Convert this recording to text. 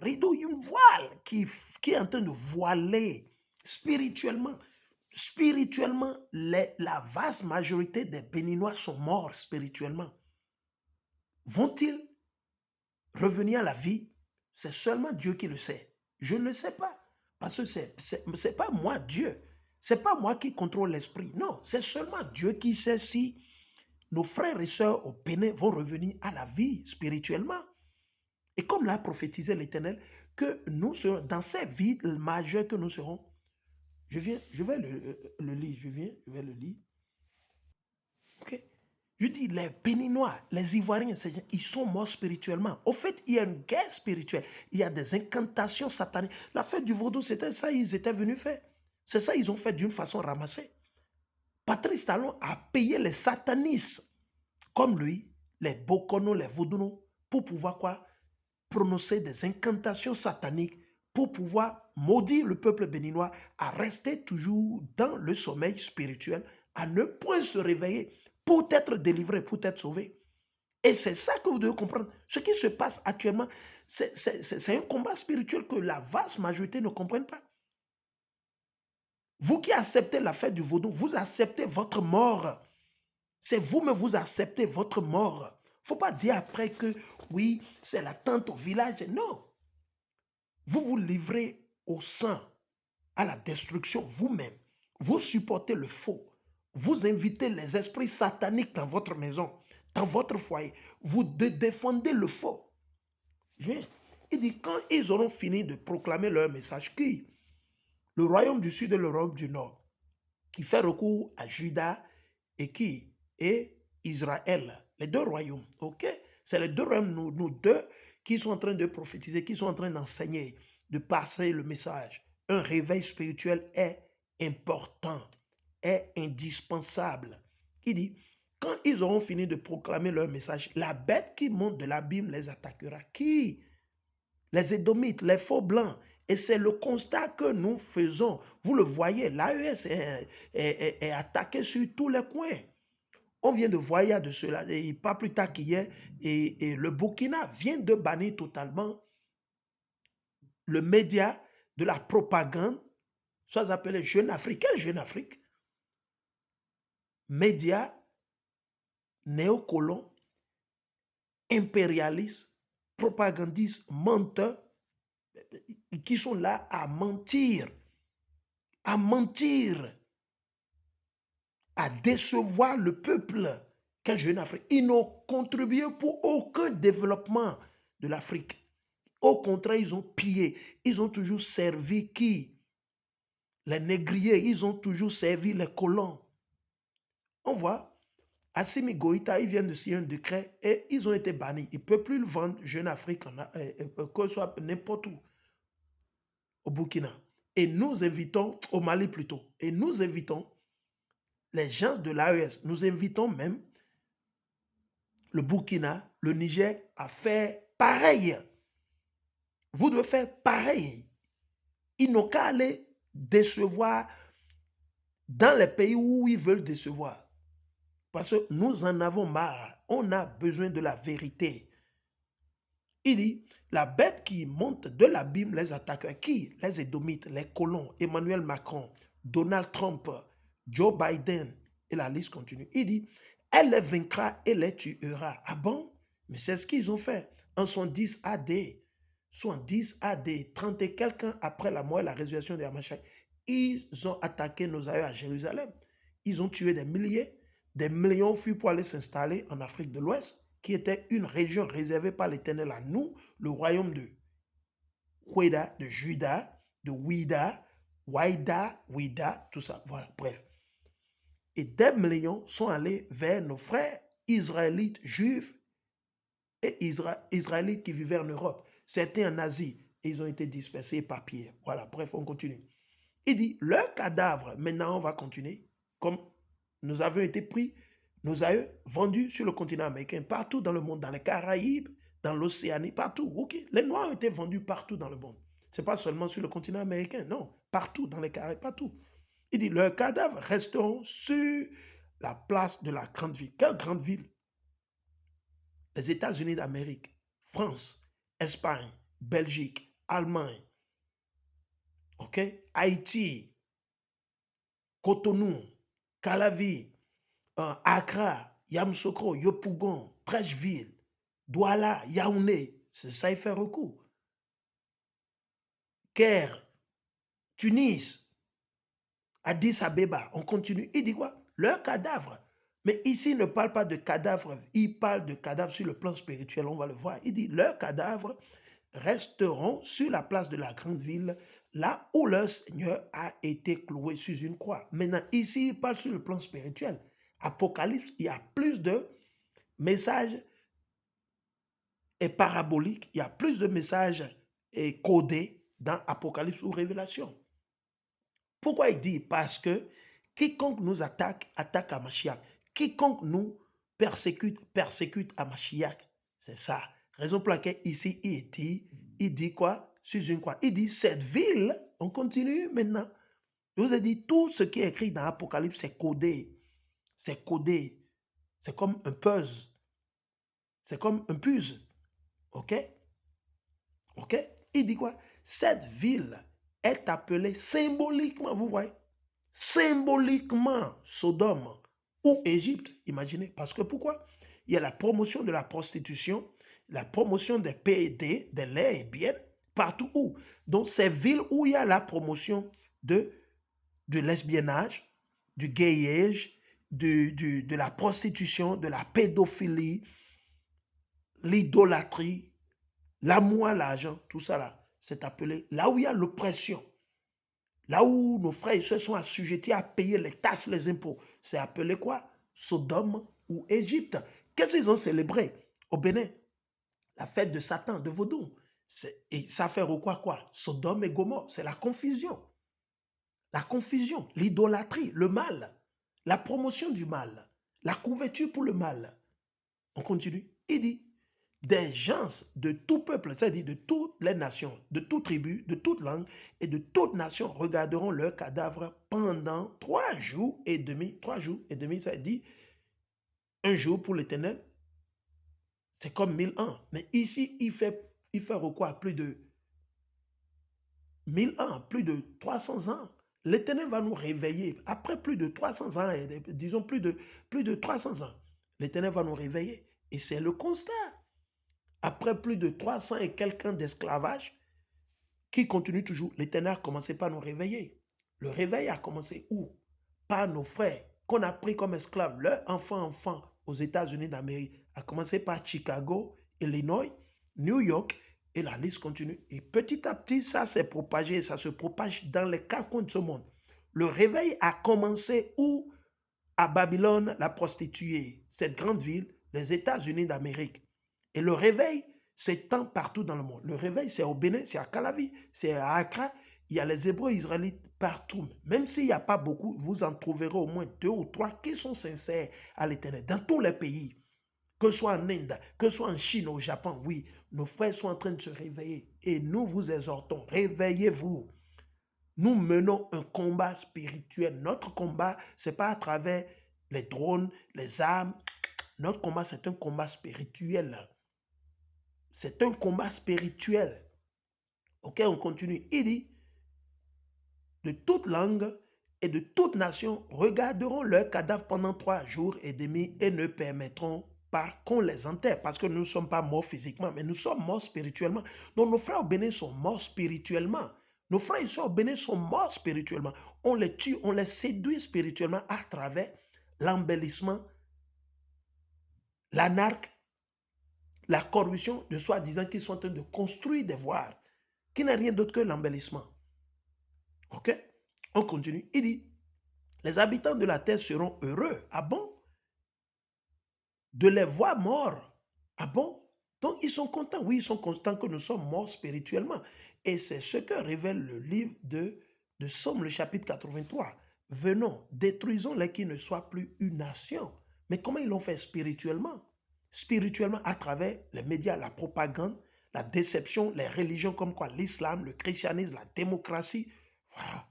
rideau, une voile qui est en train de voiler spirituellement. Spirituellement, la vaste majorité des Béninois sont morts spirituellement. Vont-ils revenir à la vie? C'est seulement Dieu qui le sait. Je ne sais pas. Parce que c'est pas moi, Dieu. C'est pas moi qui contrôle l'esprit. Non, c'est seulement Dieu qui sait si nos frères et sœurs au Bénin vont revenir à la vie spirituellement. Et comme l'a prophétisé l'Éternel, que nous serons dans ces vies majeures que nous serons. Je vais le lire, je vais le lire. Ok? Je dis, les Béninois, les Ivoiriens, ils sont morts spirituellement. Au fait, il y a une guerre spirituelle. Il y a des incantations sataniques. La fête du vaudou, c'était ça, ils étaient venus faire. C'est ça, ils ont fait d'une façon ramassée. Patrice Talon a payé les satanistes, comme lui, les Bokono, les Vaudounos, pour pouvoir quoi? Prononcer des incantations sataniques, pour pouvoir maudire le peuple béninois à rester toujours dans le sommeil spirituel, à ne point se réveiller pour être délivré, pour être sauvé. Et c'est ça que vous devez comprendre. Ce qui se passe actuellement, c'est un combat spirituel que la vaste majorité ne comprenne pas. Vous qui acceptez la fête du vaudou, vous acceptez votre mort. C'est vous-même, vous acceptez votre mort. Il ne faut pas dire après que, oui, c'est l'attente au village. Non. Vous vous livrez au sang, à la destruction vous-même. Vous supportez le faux. Vous invitez les esprits sataniques dans votre maison, dans votre foyer. Vous défendez le faux. Il dit, quand ils auront fini de proclamer leur message, qui? Le royaume du sud et le royaume du nord. Il fait recours à Juda et qui? Et Israël. Les deux royaumes. Ok? C'est les deux royaumes, nous deux, qui sont en train de prophétiser, qui sont en train d'enseigner, de passer le message. Un réveil spirituel est important, est indispensable. Il dit, quand ils auront fini de proclamer leur message, la bête qui monte de l'abîme les attaquera. Qui? Les Édomites, les faux blancs. Et c'est le constat que nous faisons. Vous le voyez, l'AES est attaqué sur tous les coins. On vient de voir de cela, et pas plus tard qu'hier, et le Burkina vient de bannir totalement le média de la propagande, soit appelé Jeune Afrique. Quel Jeune Afrique? Média néocolon, impérialiste, propagandiste, menteur, qui sont là à mentir, à décevoir le peuple. Quel Jeune Afrique? Ils n'ont contribué pour aucun développement de l'Afrique. Au contraire, ils ont pillé. Ils ont toujours servi qui? Les négriers. Ils ont toujours servi les colons. On voit, Assimi Goïta, ils viennent de signer un décret et ils ont été bannis. Ils ne peuvent plus le vendre Jeune Afrique, que ce soit n'importe où, au Burkina. Et nous invitons, au Mali plutôt, et nous invitons les gens de l'AES, nous invitons même le Burkina, le Niger à faire pareil. Vous devez faire pareil. Ils n'ont qu'à aller décevoir dans les pays où ils veulent décevoir. Parce que nous en avons marre. On a besoin de la vérité. Il dit, la bête qui monte de l'abîme les attaquera. Qui? Les Édomites, les colons, Emmanuel Macron, Donald Trump, Joe Biden, et la liste continue. Il dit, elle les vaincra et les tuera. Ah bon? Mais c'est ce qu'ils ont fait. En 70 AD, 70 AD, 30 et quelques ans après la mort et la résurrection de Yamashai, ils ont attaqué nos aïeux à Jérusalem. Ils ont tué des milliers. Des millions furent pour aller s'installer en Afrique de l'Ouest, qui était une région réservée par l'Éternel à nous, le royaume de Oueda, de Juda, de Ouida, Ouida, tout ça. Voilà, bref. Et des millions sont allés vers nos frères israélites, juifs et israélites qui vivaient en Europe. Certains en Asie, et ils ont été dispersés, éparpillés. Voilà, bref, on continue. Il dit, leurs cadavres, maintenant on va continuer, comme nous avons été pris, nous avons vendus sur le continent américain, partout dans le monde, dans les Caraïbes, dans l'Océanie, partout. Ok, les Noirs ont été vendus partout dans le monde. Ce n'est pas seulement sur le continent américain, non, partout dans les Caraïbes, partout. Il dit, leurs cadavres resteront sur la place de la grande ville. Quelle grande ville? Les États-Unis d'Amérique, France, Espagne, Belgique, Allemagne, ok? Haïti, Cotonou, Calavi, Accra, Yamoussoukro, Yopougon, Trècheville, Douala, Yaoundé, c'est ça, il fait recours. Caire, Tunis, Addis Abeba, on continue. Il dit quoi? Leurs cadavres. Mais ici, il ne parle pas de cadavres, il parle de cadavres sur le plan spirituel, on va le voir. Il dit, leurs cadavres resteront sur la place de la grande ville, là où leur Seigneur a été cloué sur une croix. Maintenant, ici, il parle sur le plan spirituel. Apocalypse, il y a plus de messages paraboliques, il y a plus de messages codés dans Apocalypse ou Révélation. Pourquoi il dit? Parce que quiconque nous attaque, attaque à Mashiach. Quiconque nous persécute, persécute à Mashiach. C'est ça. Raison pour laquelle ici, il dit quoi? Sur une croix. Il dit, cette ville, on continue maintenant. Je vous ai dit, tout ce qui est écrit dans l'Apocalypse, c'est codé. C'est codé. C'est comme un puzzle. C'est comme un puzzle. OK? OK? Il dit quoi? Cette ville est appelée symboliquement, vous voyez? Symboliquement Sodome ou Égypte, imaginez. Parce que pourquoi? Il y a la promotion de la prostitution, la promotion des PED, des laits et biens, partout où. Donc, ces villes où il y a la promotion de l'esbiennage, du gayage, de la prostitution, de la pédophilie, l'idolâtrie, l'amour à l'argent, tout ça là, c'est appelé là où il y a l'oppression. Là où nos frères et sœurs sont assujettis à payer les taxes, les impôts, c'est appelé quoi? Sodome ou Égypte. Qu'est-ce qu'ils ont célébré au Bénin? La fête de Satan, de Vaudou. Et ça fait quoi? Sodome et Gomorrhe, c'est la confusion. La confusion, l'idolâtrie, le mal, la promotion du mal, la couverture pour le mal. On continue. Il dit, des gens de tout peuple, c'est-à-dire de toutes les nations, de toute tribu, de toute langue et de toute nation regarderont leurs cadavres pendant 3 jours et demi. 3 jours et demi, ça dit un jour pour l'Éternel, c'est comme 1000 ans. Mais ici, il fait recours à plus de 1000 ans, plus de 300 ans. L'Éternel va nous réveiller. Après plus de 300 ans, disons plus de 300 ans, l'Éternel va nous réveiller. Et c'est le constat. Après plus de 300 et quelques ans d'esclavage, qui continue toujours, l'Éternel a commencé par nous réveiller. Le réveil a commencé où? Par nos frères qu'on a pris comme esclaves, leurs enfants aux États-Unis d'Amérique, a commencé par Chicago, Illinois, New York, et la liste continue. Et petit à petit, ça s'est propagé, ça se propage dans les 4 coins de ce monde. Le réveil a commencé où? À Babylone, la prostituée, cette grande ville, les États-Unis d'Amérique. Et le réveil s'étend partout dans le monde. Le réveil, c'est au Bénin, c'est à Calavi, c'est à Accra. Il y a les Hébreux israélites partout. Même s'il n'y a pas beaucoup, vous en trouverez au moins 2 ou 3 qui sont sincères à l'Éternel. Dans tous les pays, que ce soit en Inde, que ce soit en Chine, au Japon, oui, nos frères sont en train de se réveiller. Et nous vous exhortons, réveillez-vous. Nous menons un combat spirituel. Notre combat, ce n'est pas à travers les drones, les armes. Notre combat, c'est un combat spirituel. C'est un combat spirituel. Ok, on continue. Il dit, de toute langue et de toute nation regarderont leurs cadavres pendant 3 jours et demi et ne permettront pas qu'on les enterre, parce que nous ne sommes pas morts physiquement, mais nous sommes morts spirituellement. Donc nos frères au Bénin sont morts spirituellement. Nos frères et sœurs au Bénin sont morts spirituellement. On les tue, on les séduit spirituellement à travers l'embellissement, l'anarque, la corruption de soi-disant qu'ils sont en train de construire des voiles, qui n'est rien d'autre que l'embellissement. Ok? On continue. Il dit, les habitants de la terre seront heureux. Ah bon? De les voir morts. Ah bon? Donc ils sont contents. Oui, ils sont contents que nous sommes morts spirituellement. Et c'est ce que révèle le livre de Somme, le chapitre 83. Venons, détruisons-les qui ne soient plus une nation. Mais comment ils l'ont fait spirituellement? Spirituellement à travers les médias, la propagande, la déception, les religions comme quoi l'islam, le christianisme, la démocratie. Voilà.